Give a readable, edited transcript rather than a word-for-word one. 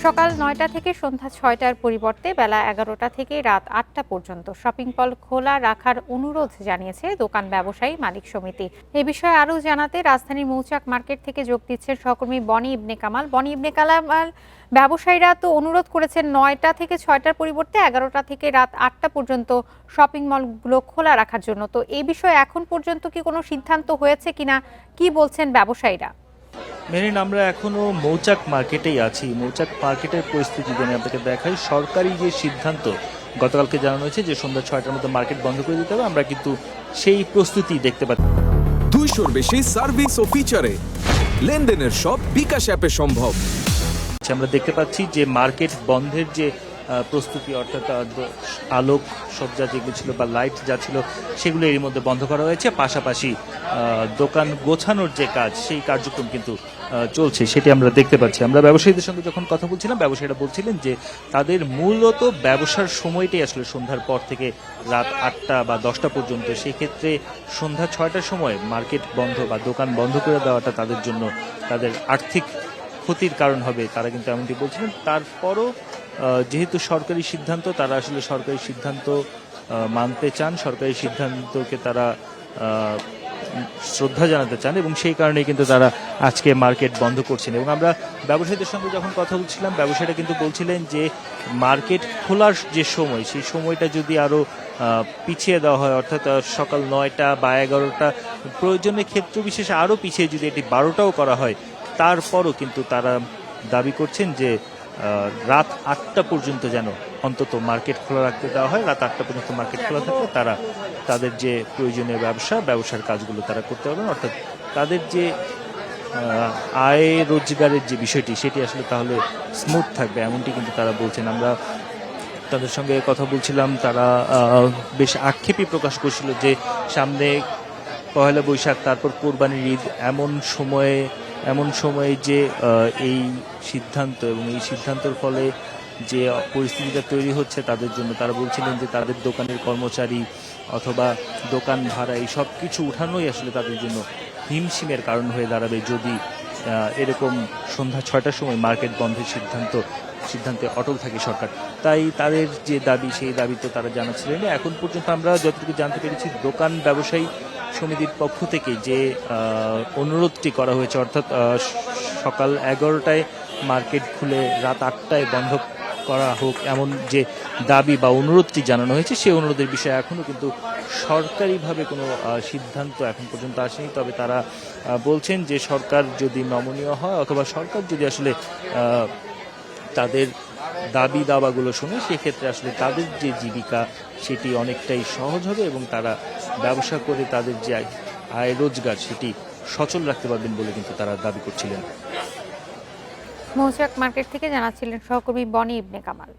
সকাল ৯টা থেকে সন্ধ্যা ৬টার পরিবর্তে বেলা ১১টা থেকে রাত ৮টা পর্যন্ত শপিং মল খোলা রাখার অনুরোধ জানিয়েছে দোকান ব্যবসায়ী মালিক সমিতি। এ বিষয়ে আরও জানাতে রাজধানীর মৌচাক মার্কেট থেকে যোগ দিচ্ছেন সহকর্মী বনি ইবনে কামাল। ব্যবসায়ীরা তো অনুরোধ করেছেন ৯টা থেকে ৬টার পরিবর্তে ১১টা থেকে রাত ৮টা পর্যন্ত শপিং মলগুলো খোলা রাখার জন্য। তো এই বিষয়ে এখন পর্যন্ত কি কোনো সিদ্ধান্ত হয়েছে কিনা, কি বলছেন ব্যবসায়ীরা? মেরিন, আমরা এখনো মৌচাক মার্কেটেই আছি। মৌচাক মার্কেটের পরিস্থিতি যদি আমি আপনাকে দেখাই, সরকারি যে সিদ্ধান্ত গতকালকে জানানো হয়েছে যে সন্ধ্যা ৬টার মধ্যে মার্কেট বন্ধ করে দিতে হবে, আমরা কিন্তু সেই প্রস্তুতি দেখতে পাচ্ছি। 200-র বেশি সার্ভিস ও ফিচারে লেনদেনের সব বিকাশ অ্যাপে সম্ভব। আমরা দেখতে পাচ্ছি যে মার্কেট বন্ধের যে প্রস্তুতি, অর্থাৎ আলোক সজ্জা যেগুলো ছিল বা লাইট যা ছিল সেগুলো এর মধ্যে বন্ধ করা হয়েছে। পাশাপাশি দোকান গোছানোর যে কাজ, সেই কার্যক্রম কিন্তু চলছে, সেটি আমরা দেখতে পাচ্ছি। আমরা ব্যবসায়ীদের সঙ্গে যখন কথা বলছিলাম, ব্যবসায়ীরা বলছিলেন যে তাদের মূলত ব্যবসার সময়টাই আসলে সন্ধ্যার পর থেকে রাত ৮টা বা 10টা পর্যন্ত। সেই ক্ষেত্রে সন্ধ্যা ৬টার সময় মার্কেট বন্ধ বা দোকান বন্ধ করে দেওয়াটা তাদের জন্য তাদের আর্থিক ক্ষতির কারণ হবে, তারা কিন্তু এমনটি বলছিলেন। তারপরও যেহেতু সরকারি সিদ্ধান্ত, তারা আসলে সরকারি সিদ্ধান্ত মানতে চান, সরকারি সিদ্ধান্তকে তারা শ্রদ্ধা জানাতে চান, এবং সেই কারণেই কিন্তু তারা আজকে মার্কেট বন্ধ করছেন। এবং আমরা ব্যবসায়ীদের সঙ্গে যখন কথা বলছিলাম, ব্যবসায়ীরা কিন্তু বলছিলেন যে মার্কেট খোলার যে সময়, সেই সময়টা যদি আরও পিছিয়ে দেওয়া হয়, অর্থাৎ সকাল ৯টা বা ১১টা, প্রয়োজনের ক্ষেত্র বিশেষে আরও পিছিয়ে যদি এটি ১২টাও করা হয়, তারপরও কিন্তু তারা দাবি করছেন যে রাত ৮টা পর্যন্ত যেন অন্তত মার্কেট খোলা রাখতে দেওয়া হয়। রাত ৮টা পর্যন্ত মার্কেট খোলা থাকলে তারা তাদের যে প্রয়োজনীয় ব্যবসার কাজগুলো তারা করতে পারবেন, অর্থাৎ তাদের যে আয় রোজগারের যে বিষয়টি, সেটি আসলে তাহলে স্মুথ থাকবে, এমনটি কিন্তু তারা বলছেন। আমরা তাদের সঙ্গে কথা বলছিলাম, তারা বেশ আক্ষেপই প্রকাশ করছিল যে সামনে পহেলা বৈশাখ, তারপর কোরবানির ঈদ, এমন সময়ে যে এই সিদ্ধান্ত এবং এই সিদ্ধান্তের ফলে যে পরিস্থিতিটা তৈরি হচ্ছে তাদের জন্য, তারা বলছিলেন যে তাদের দোকানের কর্মচারী অথবা দোকান ভাড়া এই সব কিছু উঠানোই আসলে তাদের জন্য হিমশিমের কারণ হয়ে দাঁড়াবে যদি এরকম সন্ধ্যা ৬টার সময় মার্কেট বন্ধের সিদ্ধান্তে অটল থাকে সরকার। তাই তাদের যে দাবি, সেই দাবি তো তারা জানাচ্ছিলেন। এখন পর্যন্ত আমরা যতটুকু জানতে পেরেছি, দোকান ব্যবসায়ী সমিতির পক্ষ থেকে যে অনুরোধটি করা হয়েছে, অর্থাৎ সকাল ১১টায় মার্কেট খুলে রাত ৮টায় বন্ধ করা হোক, এমন যে দাবি বা অনুরোধটি জানানো হয়েছে, সেই অনুরোধের বিষয়ে এখনও কিন্তু সরকারিভাবে কোনো সিদ্ধান্ত এখন পর্যন্ত আসেনি। তবে তারা বলছেন যে সরকার যদি নমনীয় হয়, অথবা সরকার যদি আসলে তাদের দাবি দাওয়াগুলো শুনে, সেক্ষেত্রে আসলে তাদের যে জীবিকা সেটি অনেকটাই সহজ হবে, এবং তারা ব্যবসা করে তাদের যে আয় রোজগার সেটি সচল রাখতে পারবেন বলে কিন্তু তারা দাবি করছিলেন। মৌচাক মার্কেট থেকে জানাচ্ছিলেন সহকর্মী বনি ইবনে কামাল।